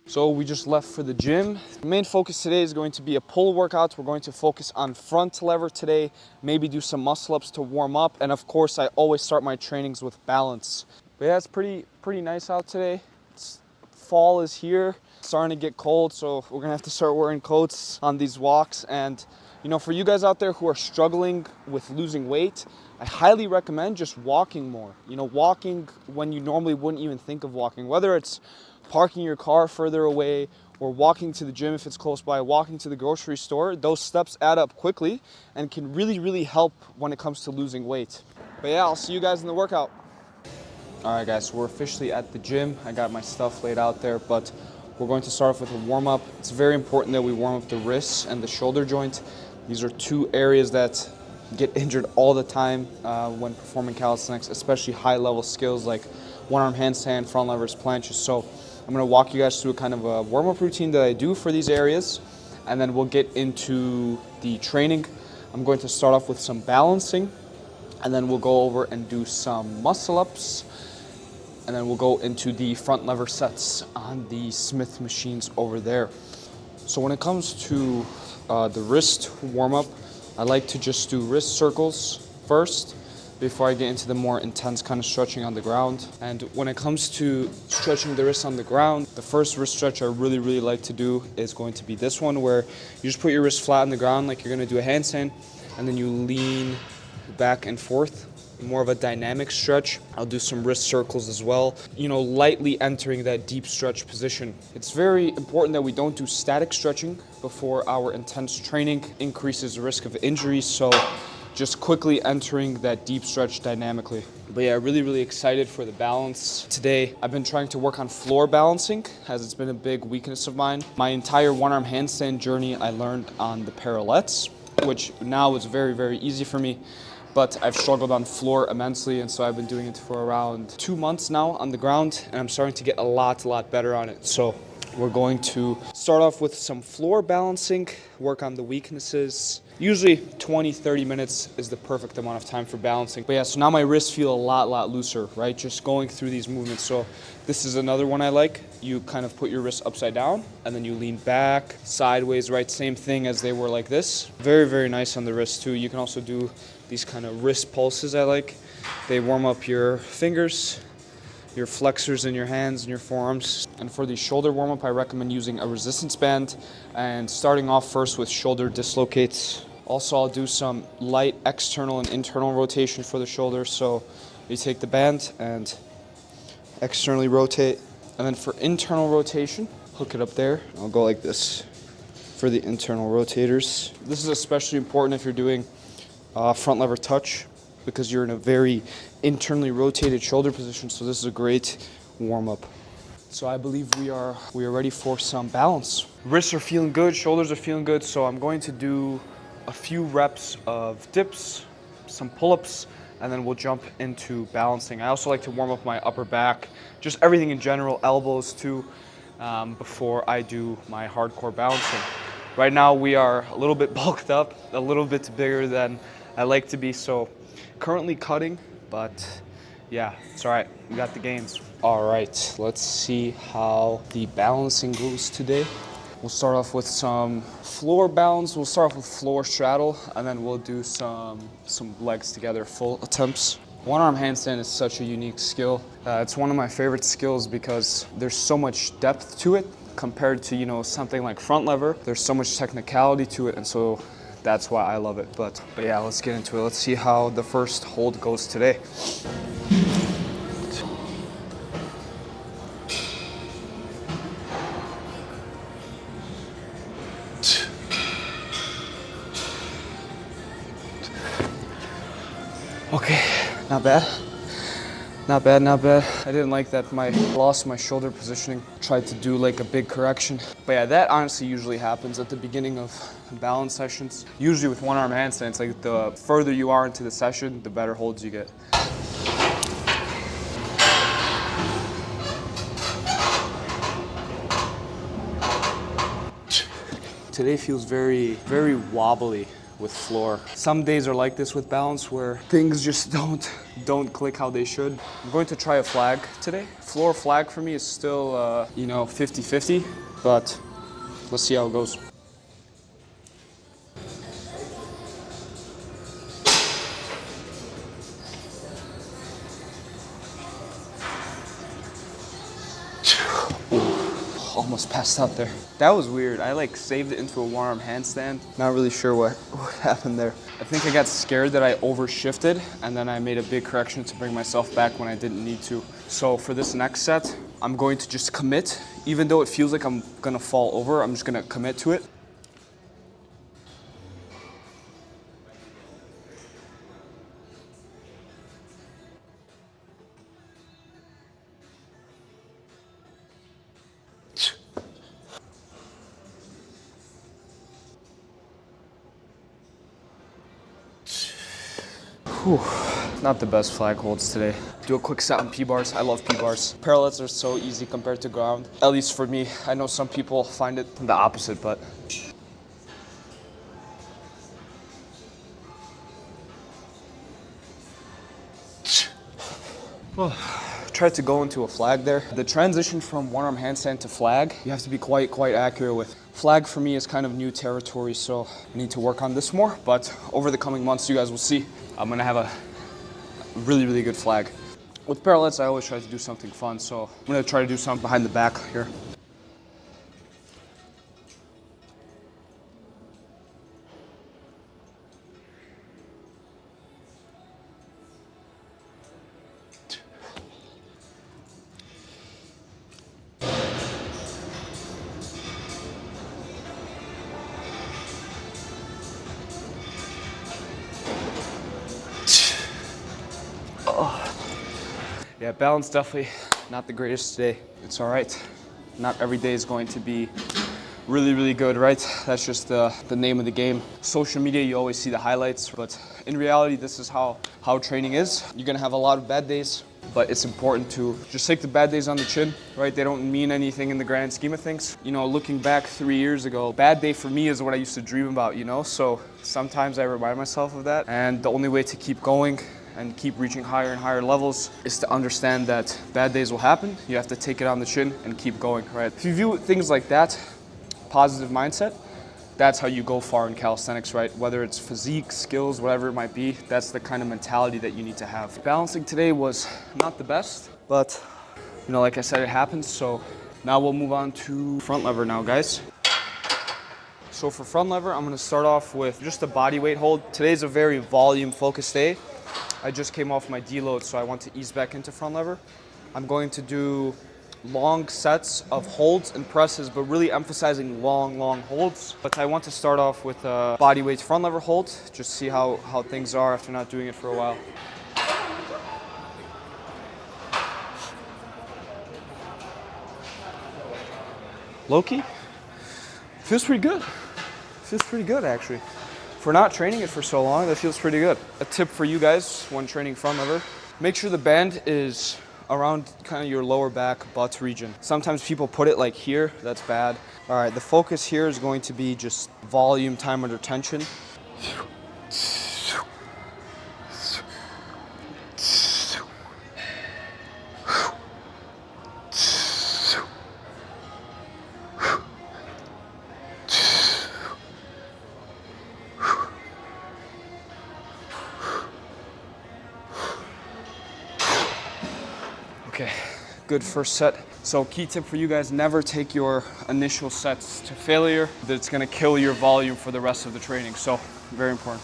So we just left for the gym. The main focus today is going to be a pull workout. We're going to focus on front lever today, maybe do some muscle ups to warm up. And of course, I always start my trainings with balance. But yeah, it's pretty nice out today. Fall is here, starting to get cold, so we're gonna have to start wearing coats on these walks. And you know, for you guys out there who are struggling with losing weight, I highly recommend just walking more. You know, walking when you normally wouldn't even think of walking, whether it's parking your car further away or walking to the gym if it's close by, walking to the grocery store. Those steps add up quickly and can really help when it comes to losing weight. But yeah, I'll see you guys in the workout. All right, guys, so we're officially at the gym. I got my stuff laid out there, but we're going to start off with a warm-up. It's very important that we warm up the wrists and the shoulder joint. These are two areas that get injured all the time when performing calisthenics, especially high-level skills like one-arm handstand, front levers, planches. So I'm gonna walk you guys through kind of a warm-up routine that I do for these areas, and then we'll get into the training. I'm going to start off with some balancing, and then we'll go over and do some muscle-ups, and then we'll go into the front lever sets on the Smith machines over there. So when it comes to the wrist warm-up, I like to just do wrist circles first before I get into the more intense kind of stretching on the ground. And when it comes to stretching the wrists on the ground, the first wrist stretch I really like to do is going to be this one, where you just put your wrist flat on the ground like you're gonna do a handstand, and then you lean back and forth. More of a dynamic stretch. I'll do some wrist circles as well, you know, lightly entering that deep stretch position. It's very important that we don't do static stretching before our intense training, increases the risk of injuries. So just quickly entering that deep stretch dynamically. But yeah, really excited for the balance today. I've been trying to work on floor balancing, as it's been a big weakness of mine. My entire one-arm handstand journey I learned on the parallettes, which now is very easy for me. But I've struggled on floor immensely, and so I've been doing it for around 2 months now on the ground, and I'm starting to get a lot better on it. So we're going to start off with some floor balancing, work on the weaknesses. Usually 20-30 minutes is the perfect amount of time for balancing. But yeah, so now my wrists feel a lot looser, right? Just going through these movements. So this is another one I like. You kind of put your wrists upside down, and then you lean back, sideways, right? Same thing as they were like this. Very nice on the wrist too. You can also do these kind of wrist pulses I like. They warm up your fingers, your flexors in your hands and your forearms. And for the shoulder warm up, I recommend using a resistance band and starting off first with shoulder dislocates. Also, I'll do some light external and internal rotation for the shoulder. So you take the band and externally rotate. And then for internal rotation, hook it up there. I'll go like this for the internal rotators. This is especially important if you're doing front lever touch, because you're in a very internally rotated shoulder position. So this is a great warm up. So I believe we are ready for some balance. Wrists are feeling good, shoulders are feeling good. So I'm going to do a few reps of dips, some pull-ups, and then we'll jump into balancing. I also like to warm up my upper back, just everything in general, elbows too, before I do my hardcore balancing. Right now we are a little bit bulked up, a little bit bigger than I like to be, so currently cutting, but yeah, it's all right. We got the gains. All right, let's see how the balancing goes today. We'll start off with some floor balance. We'll start off with floor straddle, and then we'll do some legs together, full attempts. One-arm handstand is such a unique skill. It's one of my favorite skills because there's so much depth to it compared to, you know, something like front lever. There's so much technicality to it, and so that's why I love it. But yeah, let's get into it. Let's see how the first hold goes today. Okay, not bad. Not bad. I didn't like that I lost my shoulder positioning. Tried to do like a big correction. But yeah, that honestly usually happens at the beginning of balance sessions. Usually with one-arm handstand, it's like the further you are into the session, the better holds you get. Today feels very wobbly with floor. Some days are like this with balance where things just don't click how they should. I'm going to try a flag today. Floor flag for me is still, you know, 50-50, but let's see how it goes. Almost passed out there. That was weird. I like saved it into a one-arm handstand. Not really sure what happened there. I think I got scared that I overshifted and then I made a big correction to bring myself back when I didn't need to. So for this next set, I'm going to just commit. Even though it feels like I'm gonna fall over, I'm just gonna commit to it. Whew. Not the best flag holds today. Do a quick set on P-bars. I love P-bars. Parallels are so easy compared to ground. At least for me. I know some people find it the opposite, but tried to go into a flag there. The transition from one-arm handstand to flag, you have to be quite accurate with. Flag for me is kind of new territory, so I need to work on this more. But over the coming months, you guys will see I'm gonna have a really good flag. With parallels, I always try to do something fun, so I'm gonna try to do something behind the back here. Yeah, balance definitely not the greatest today. It's all right. Not every day is going to be really good, right? That's just the name of the game. Social media, you always see the highlights, but in reality, this is how training is. You're gonna have a lot of bad days, but it's important to just take the bad days on the chin, right? They don't mean anything in the grand scheme of things. You know, looking back 3 years ago, bad day for me is what I used to dream about, you know? So sometimes I remind myself of that, and the only way to keep going and keep reaching higher and higher levels is to understand that bad days will happen. You have to take it on the chin and keep going, right? If you view things like that, positive mindset, that's how you go far in calisthenics, right? Whether it's physique, skills, whatever it might be, that's the kind of mentality that you need to have. Balancing today was not the best, but you know, like I said, it happens. So now we'll move on to front lever now, guys. So for front lever, I'm gonna start off with just a body weight hold. Today's a very volume focused day. I just came off my deload, so I want to ease back into front lever. I'm going to do long sets of holds and presses, but really emphasizing long holds. But I want to start off with a body weight front lever hold, just see how things are after not doing it for a while. Low-key, feels pretty good. Feels pretty good, actually. For not training it for so long, that feels pretty good. A tip for you guys when training front lever, make sure the band is around kind of your lower back butt region. Sometimes people put it like here, that's bad. All right, the focus here is going to be just volume, time under tension. Okay, good first set. So key tip for you guys, never take your initial sets to failure. That's gonna kill your volume for the rest of the training. So very important.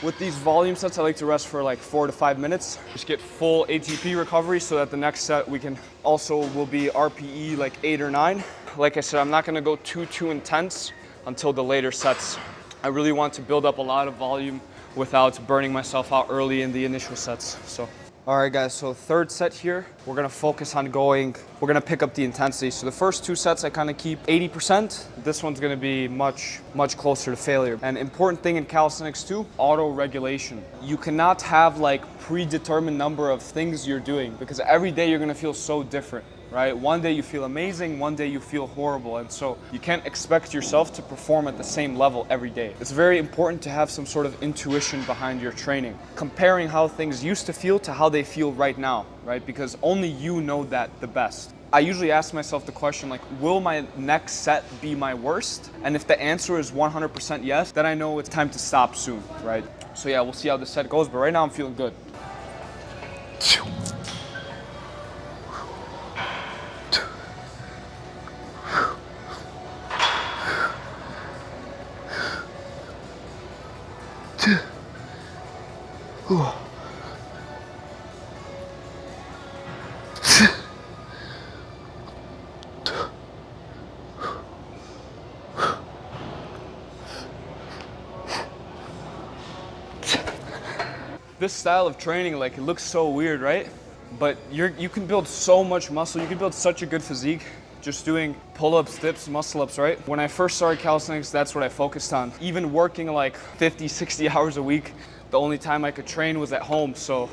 With these volume sets, I like to rest for like 4 to 5 minutes. Just get full ATP recovery so that the next set we can also will be RPE like 8 or 9. Like I said, I'm not gonna go too intense until the later sets. I really want to build up a lot of volume without burning myself out early in the initial sets. So. All right, guys, so third set here, we're gonna focus on we're gonna pick up the intensity. So the first 2 sets, I kind of keep 80%. This one's gonna be much closer to failure. And important thing in calisthenics too, auto-regulation. You cannot have like predetermined number of things you're doing because every day you're gonna feel so different. right? One day you feel amazing, one day you feel horrible. And so you can't expect yourself to perform at the same level every day. It's very important to have some sort of intuition behind your training, comparing how things used to feel to how they feel right now, right? Because only you know that the best. I usually ask myself the question like, will my next set be my worst? And if the answer is 100% yes, then I know it's time to stop soon, right? So yeah, we'll see how the set goes, but right now I'm feeling good. This style of training, like, it looks so weird, right? But you can build so much muscle. You can build such a good physique just doing pull-ups, dips, muscle-ups, right? When I first started calisthenics, that's what I focused on. Even working like 50, 60 hours a week, the only time I could train was at home. So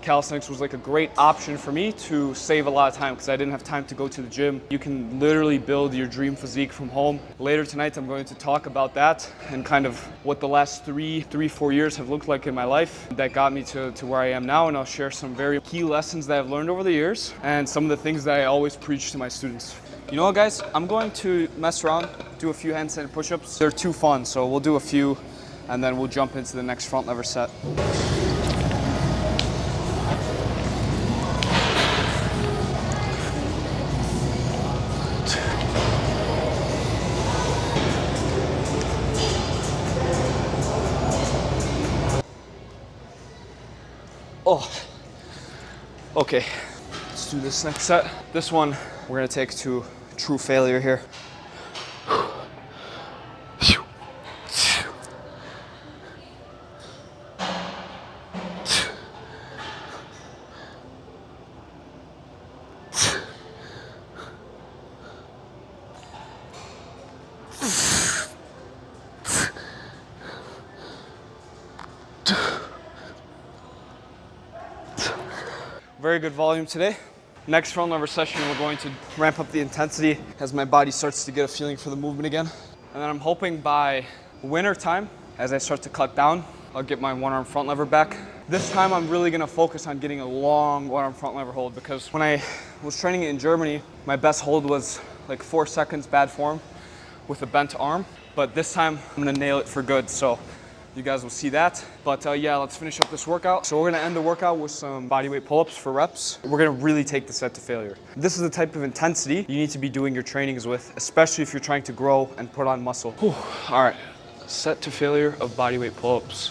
calisthenics was like a great option for me to save a lot of time because I didn't have time to go to the gym. You can literally build your dream physique from home. Later tonight, I'm going to talk about that and kind of what the last 4 years have looked like in my life that got me to where I am now. And I'll share some very key lessons that I've learned over the years and some of the things that I always preach to my students. You know what, guys? I'm going to mess around, do a few handstand push-ups. They're too fun, so we'll do a few and then we'll jump into the next front lever set. Oh, okay, let's do this next set. This one, we're gonna take to true failure here. Very good volume today. Next front lever session, we're going to ramp up the intensity as my body starts to get a feeling for the movement again. And then I'm hoping by winter time, as I start to cut down, I'll get my one arm front lever back. This time I'm really gonna focus on getting a long one arm front lever hold because when I was training in Germany, my best hold was like 4 seconds bad form with a bent arm. But this time I'm gonna nail it for good. So you guys will see that. But yeah, let's finish up this workout. So we're gonna end the workout with some bodyweight pull-ups for reps. We're gonna really take the set to failure. This is the type of intensity you need to be doing your trainings with, especially if you're trying to grow and put on muscle. Whew. All right, set to failure of bodyweight pull-ups.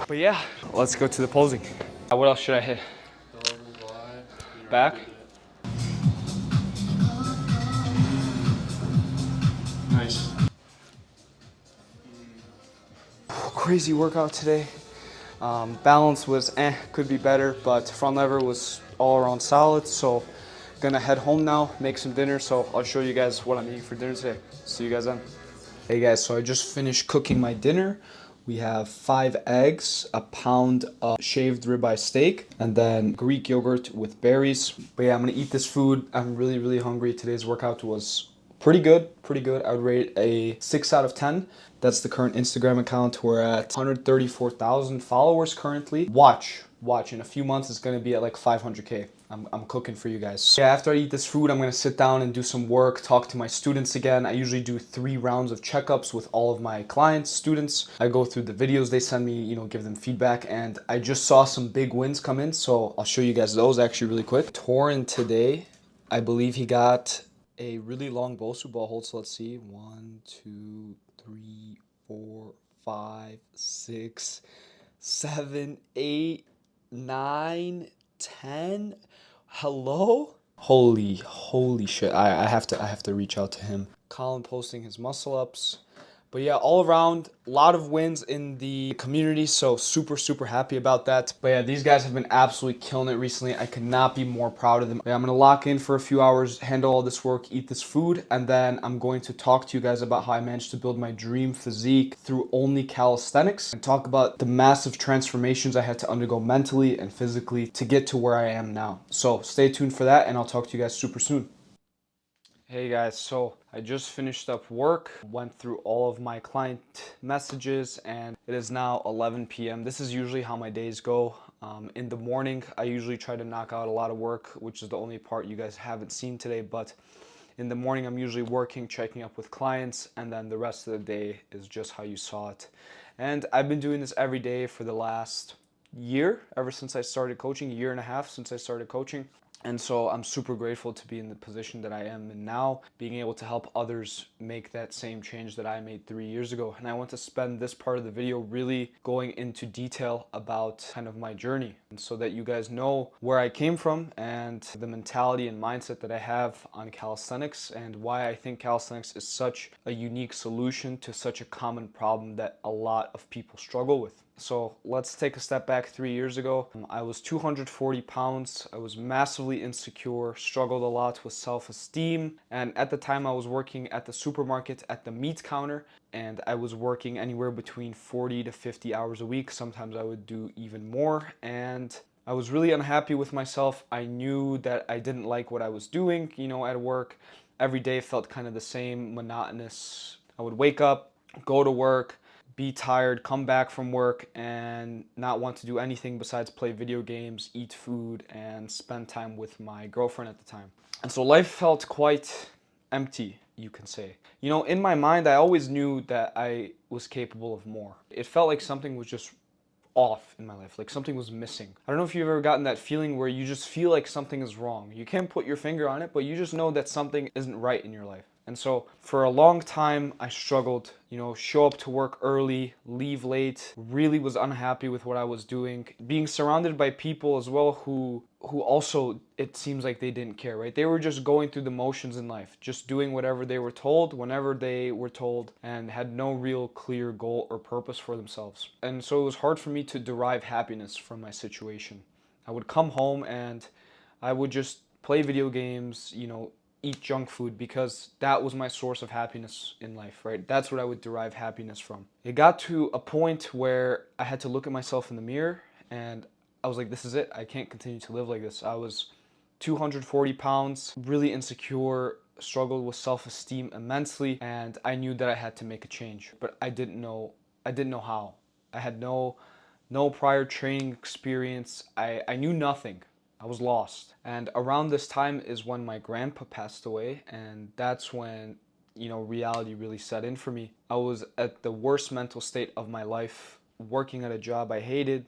But yeah, let's go to the posing. What else should I hit? Back? Nice. Crazy workout today. Balance was could be better, but front lever was all around solid. So gonna head home now, make some dinner. So I'll show you guys what I'm eating for dinner today. See you guys then. Hey guys, so I just finished cooking my dinner. We have 5 eggs, a pound of shaved ribeye steak, and then Greek yogurt with berries. But yeah, I'm gonna eat this food. I'm really, really hungry. Today's workout was pretty good. I would rate a 6 out of 10. That's the current Instagram account. We're at 134,000 followers currently. Watch. In a few months, it's gonna be at like 500K. I'm cooking for you guys. Yeah, after I eat this food, I'm gonna sit down and do some work, talk to my students again. I usually do 3 rounds of checkups with all of my clients, students. I go through the videos they send me, you know, give them feedback. And I just saw some big wins come in, so I'll show you guys those actually really quick. Torin today, I believe he got a really long Bosu ball hold. So let's see. 1, 2, 3, 4, 5, 6, 7, 8, 9, 10. Hello? Holy shit. I have to reach out to him. Colin posting his muscle ups. But yeah, all around, a lot of wins in the community, so super happy about that. But yeah, these guys have been absolutely killing it recently. I could not be more proud of them. Yeah, I'm gonna lock in for a few hours, handle all this work, eat this food, and then I'm going to talk to you guys about how I managed to build my dream physique through only calisthenics, and talk about the massive transformations I had to undergo mentally and physically to get to where I am now. So stay tuned for that, and I'll talk to you guys super soon. Hey guys, so I just finished up work, went through all of my client messages, and it is now 11 p.m. This is usually how my days go. In the morning, I usually try to knock out a lot of work, which is the only part you guys haven't seen today, but in the morning, I'm usually working, checking up with clients, and then the rest of the day is just how you saw it. And I've been doing this every day for the last year, ever since I started coaching, a year and a half since I started coaching. And so I'm super grateful to be in the position that I am in now, being able to help others make that same change that I made 3 years ago. And I want to spend this part of the video really going into detail about kind of my journey, and so that you guys know where I came from and the mentality and mindset that I have on calisthenics, and why I think calisthenics is such a unique solution to such a common problem that a lot of people struggle with. So let's take a step back 3 years ago. I was 240 pounds. I was massively insecure, struggled a lot with self-esteem. And at the time I was working at the supermarket at the meat counter, and I was working anywhere between 40 to 50 hours a week. Sometimes I would do even more. And I was really unhappy with myself. I knew that I didn't like what I was doing, at work. Every day felt kind of the same, monotonous. I would wake up, go to work, be tired, come back from work, and not want to do anything besides play video games, eat food, and spend time with my girlfriend at the time. And so life felt quite empty, you can say. In my mind, I always knew that I was capable of more. It felt like something was just off in my life, like something was missing. I don't know if you've ever gotten that feeling where you just feel like something is wrong. You can't put your finger on it, but you just know that something isn't right in your life. And so for a long time, I struggled, show up to work early, leave late, really was unhappy with what I was doing. Being surrounded by people as well who also, it seems like they didn't care, right? They were just going through the motions in life, just doing whatever they were told, whenever they were told, and had no real clear goal or purpose for themselves. And so it was hard for me to derive happiness from my situation. I would come home and I would just play video games, eat junk food, because that was my source of happiness in life, right? That's what I would derive happiness from. It got to a point where I had to look at myself in the mirror, and I was like, this is it. I can't continue to live like this. I was 240 pounds, really insecure, struggled with self-esteem immensely, and I knew that I had to make a change, but I didn't know how. I had no prior training experience. I knew nothing. I was lost. And around this time is when my grandpa passed away, and that's when, reality really set in for me. I was at the worst mental state of my life, working at a job I hated,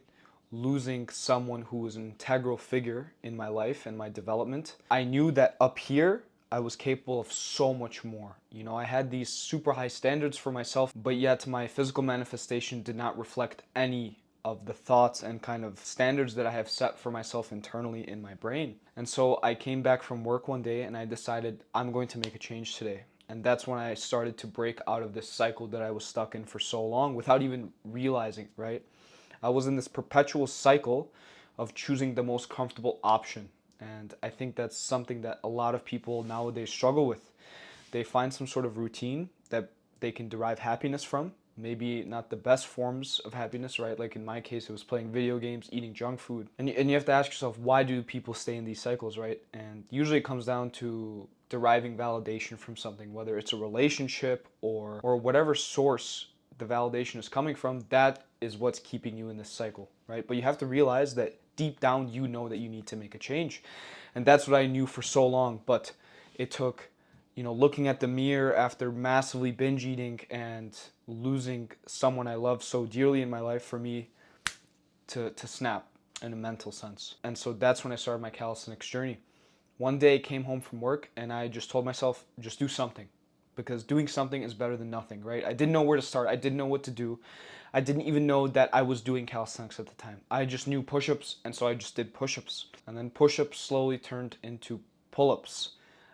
losing someone who was an integral figure in my life and my development. I knew that up here, I was capable of so much more. I had these super high standards for myself, but yet my physical manifestation did not reflect any of the thoughts and kind of standards that I have set for myself internally in my brain. And so I came back from work one day and I decided I'm going to make a change today. And that's when I started to break out of this cycle that I was stuck in for so long without even realizing, right? I was in this perpetual cycle of choosing the most comfortable option. And I think that's something that a lot of people nowadays struggle with. They find some sort of routine that they can derive happiness from. Maybe not the best forms of happiness, right? Like in my case, it was playing video games, eating junk food. And you have to ask yourself, why do people stay in these cycles, right? And usually it comes down to deriving validation from something, whether it's a relationship or whatever source the validation is coming from. That is what's keeping you in this cycle, right? But you have to realize that deep down, you know that you need to make a change. And that's what I knew for so long. But it took, looking at the mirror after massively binge eating and losing someone I love so dearly in my life for me to snap in a mental sense. And so that's when I started my calisthenics journey. One day I came home from work and I just told myself, just do something, because doing something is better than nothing, right? I didn't know where to start. I didn't know what to do. I didn't even know that I was doing calisthenics at the time. I just knew push-ups, and so I just did push-ups. And then push-ups slowly turned into pull-ups.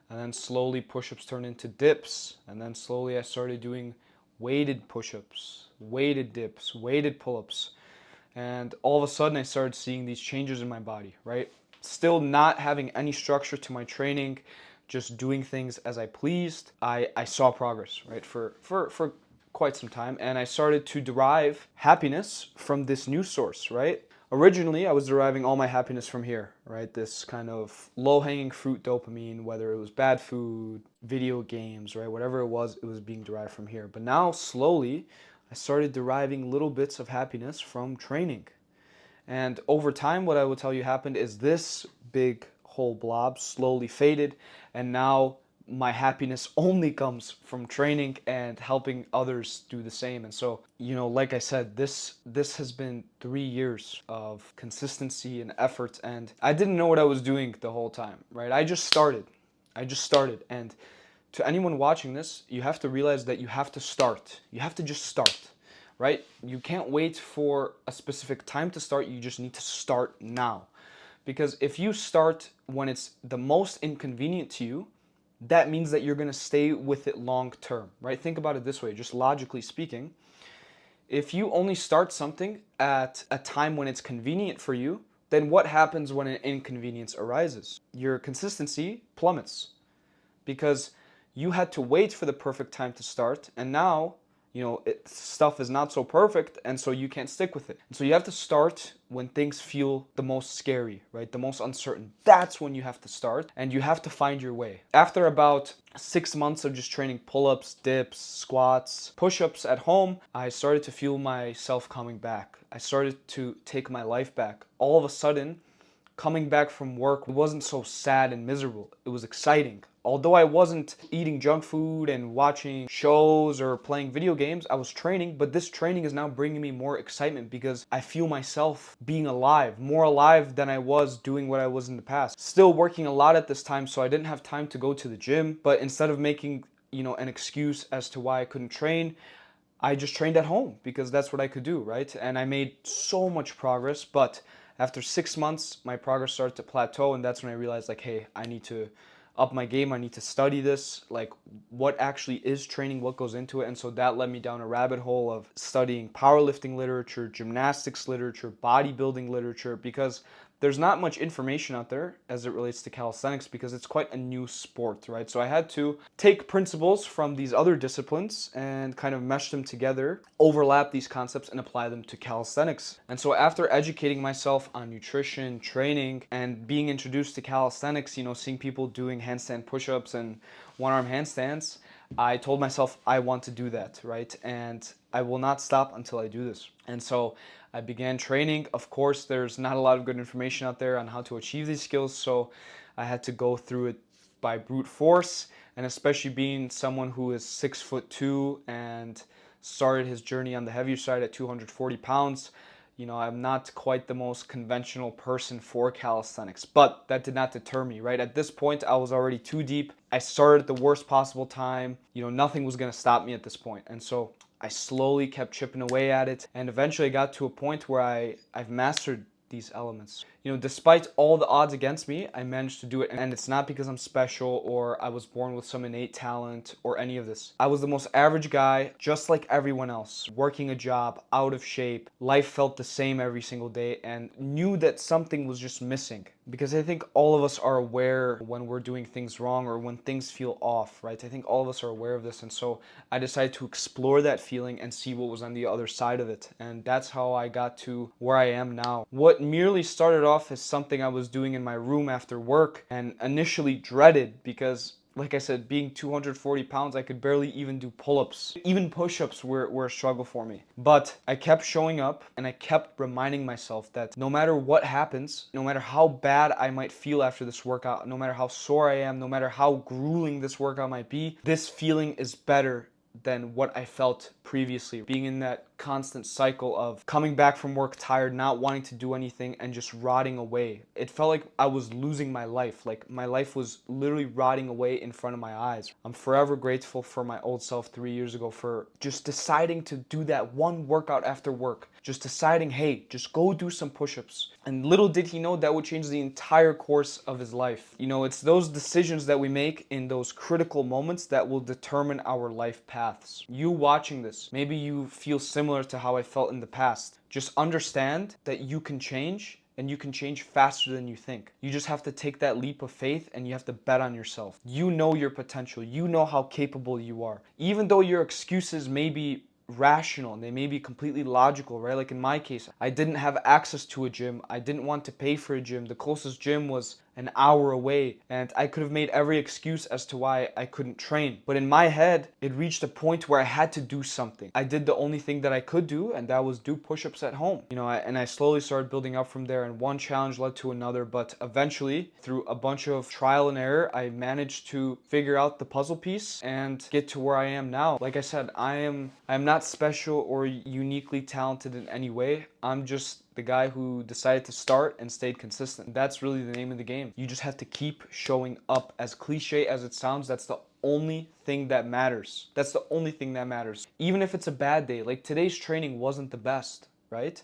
And then slowly push-ups turned into dips. And then slowly I started doing weighted push-ups, weighted dips, weighted pull-ups. And all of a sudden I started seeing these changes in my body, right? Still not having any structure to my training, just doing things as I pleased. I saw progress, right, for quite some time, and I started to derive happiness from this new source, right? Originally, I was deriving all my happiness from here, right? This kind of low-hanging fruit dopamine, whether it was bad food, video games, right? Whatever it was being derived from here. But now, slowly, I started deriving little bits of happiness from training. And over time, what I will tell you happened is this big whole blob slowly faded, and now my happiness only comes from training and helping others do the same. And so, like I said, this has been 3 years of consistency and effort, and I didn't know what I was doing the whole time, right? I just started. And to anyone watching this, you have to realize that you have to start. You have to just start, right? You can't wait for a specific time to start. You just need to start now. Because if you start when it's the most inconvenient to you, that means that you're going to stay with it long term, right? Think about it this way, just logically speaking. If you only start something at a time when it's convenient for you, then what happens when an inconvenience arises? Your consistency plummets, because you had to wait for the perfect time to start, and now stuff is not so perfect, and so you can't stick with it. And so you have to start when things feel the most scary, right? The most uncertain. That's when you have to start, and you have to find your way. After about 6 months of just training pull-ups, dips, squats, push-ups at home, I started to feel myself coming back. I started to take my life back. All of a sudden, coming back from work wasn't so sad and miserable. It was exciting. Although I wasn't eating junk food and watching shows or playing video games, I was training, but this training is now bringing me more excitement because I feel myself being alive, more alive than I was doing what I was in the past. Still working a lot at this time, so I didn't have time to go to the gym, but instead of making, an excuse as to why I couldn't train, I just trained at home because that's what I could do, right? And I made so much progress, but after 6 months, my progress started to plateau, and that's when I realized, like, hey, I need to up my game. I need to study this, like what actually is training, what goes into it. And so that led me down a rabbit hole of studying powerlifting literature, gymnastics literature, bodybuilding literature, because there's not much information out there as it relates to calisthenics because it's quite a new sport, right? So I had to take principles from these other disciplines and kind of mesh them together, overlap these concepts, and apply them to calisthenics. And so after educating myself on nutrition, training, and being introduced to calisthenics, seeing people doing handstand push-ups and one-arm handstands, I told myself I want to do that, right? And I will not stop until I do this. And so I began training. Of course, there's not a lot of good information out there on how to achieve these skills, so I had to go through it by brute force, and especially being someone who is 6'2" and started his journey on the heavier side at 240 pounds, I'm not quite the most conventional person for calisthenics, but that did not deter me, right? At this point, I was already too deep. I started at the worst possible time. Nothing was going to stop me at this point. And so I slowly kept chipping away at it, and eventually I got to a point where I've mastered these elements. Despite all the odds against me, I managed to do it, and it's not because I'm special or I was born with some innate talent or any of this. I was the most average guy, just like everyone else, working a job, out of shape. Life felt the same every single day, and knew that something was just missing. Because I think all of us are aware when we're doing things wrong or when things feel off, right? I think all of us are aware of this, and so I decided to explore that feeling and see what was on the other side of it. And that's how I got to where I am now. What merely started off as something I was doing in my room after work and initially dreaded because, like I said, being 240 pounds, I could barely even do pull-ups. Even push-ups were a struggle for me. But I kept showing up, and I kept reminding myself that no matter what happens, no matter how bad I might feel after this workout, no matter how sore I am, no matter how grueling this workout might be, this feeling is better than what I felt previously, being in that constant cycle of coming back from work tired, not wanting to do anything, and just rotting away. It felt like I was losing my life. Like my life was literally rotting away in front of my eyes. I'm forever grateful for my old self 3 years ago for just deciding to do that one workout after work. Just deciding, hey, just go do some push-ups. And little did he know that would change the entire course of his life. You know, it's those decisions that we make in those critical moments that will determine our life paths. You watching this, maybe you feel similar to how I felt in the past. Just understand that you can change, and you can change faster than you think. You just have to take that leap of faith, and you have to bet on yourself. You know your potential. You know how capable you are. Even though your excuses may be rational and they may be completely logical, right? Like in my case, I didn't have access to a gym. I didn't want to pay for a gym. The closest gym was an hour away, and I could have made every excuse as to why I couldn't train. But in my head, it reached a point where I had to do something. I did the only thing that I could do, and that was do push-ups at home. You know, and I slowly started building up from there, and one challenge led to another. But eventually, through a bunch of trial and error, I managed to figure out the puzzle piece and get to where I am now. Like I said, I am not special or uniquely talented in any way. I'm just the guy who decided to start and stayed consistent. That's really the name of the game. You just have to keep showing up. As cliche as it sounds, that's the only thing that matters. That's the only thing that matters. Even if it's a bad day, like today's training wasn't the best, right?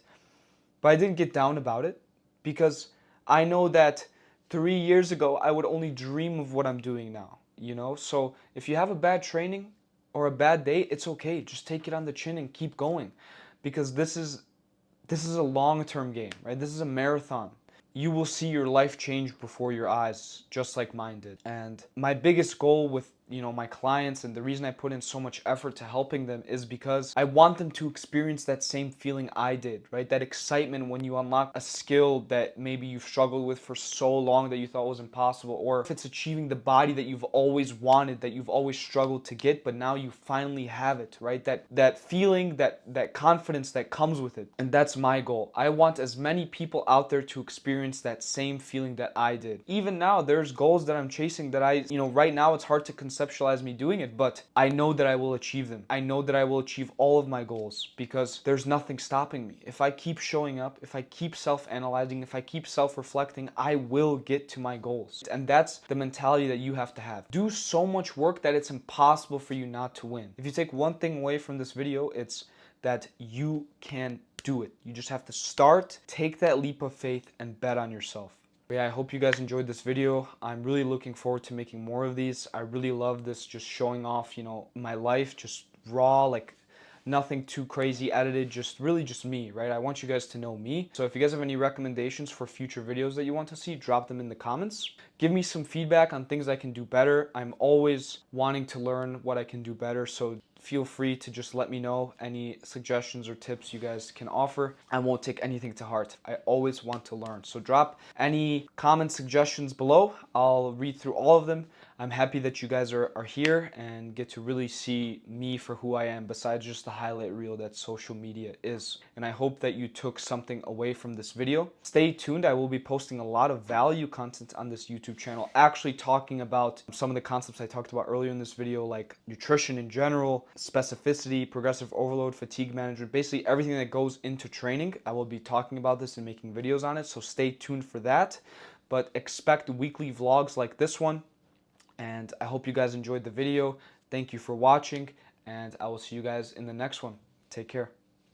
But I didn't get down about it because I know that 3 years ago, I would only dream of what I'm doing now, you know? So if you have a bad training or a bad day, it's okay. Just take it on the chin and keep going, because this is a long-term game, right? This is a marathon. You will see your life change before your eyes, just like mine did. And my biggest goal with, you know, my clients, and the reason I put in so much effort to helping them, is because I want them to experience that same feeling I did, right? That excitement when you unlock a skill that maybe you've struggled with for so long that you thought was impossible, or if it's achieving the body that you've always wanted, that you've always struggled to get, but now you finally have it, right? That feeling, that confidence that comes with it. And that's my goal. I want as many people out there to experience that same feeling that I did. Even now, there's goals that I'm chasing that right now it's hard to conceptualize me doing it, but I know that I will achieve them. I know that I will achieve all of my goals because there's nothing stopping me. If I keep showing up, if I keep self-analyzing, if I keep self-reflecting, I will get to my goals. And that's the mentality that you have to have. Do so much work that it's impossible for you not to win. If you take one thing away from this video, it's that you can do it. You just have to start, take that leap of faith, and bet on yourself. Yeah, I hope you guys enjoyed this video. I'm really looking forward to making more of these. I really love this, just showing off, you know, my life, just raw, like nothing too crazy edited, just really just me, right? I want you guys to know me. So if you guys have any recommendations for future videos that you want to see, drop them in the comments. Give me some feedback on things I can do better. I'm always wanting to learn what I can do better, so feel free to just let me know any suggestions or tips you guys can offer. I won't take anything to heart. I always want to learn. So drop any comment suggestions below. I'll read through all of them. I'm happy that you guys are here and get to really see me for who I am, besides just the highlight reel that social media is. And I hope that you took something away from this video. Stay tuned. I will be posting a lot of value content on this YouTube channel, actually talking about some of the concepts I talked about earlier in this video, like nutrition in general, specificity, progressive overload, fatigue management, basically everything that goes into training. I will be talking about this and making videos on it, so stay tuned for that. But expect weekly vlogs like this one. And I hope you guys enjoyed the video. Thank you for watching, and I will see you guys in the next one. Take care.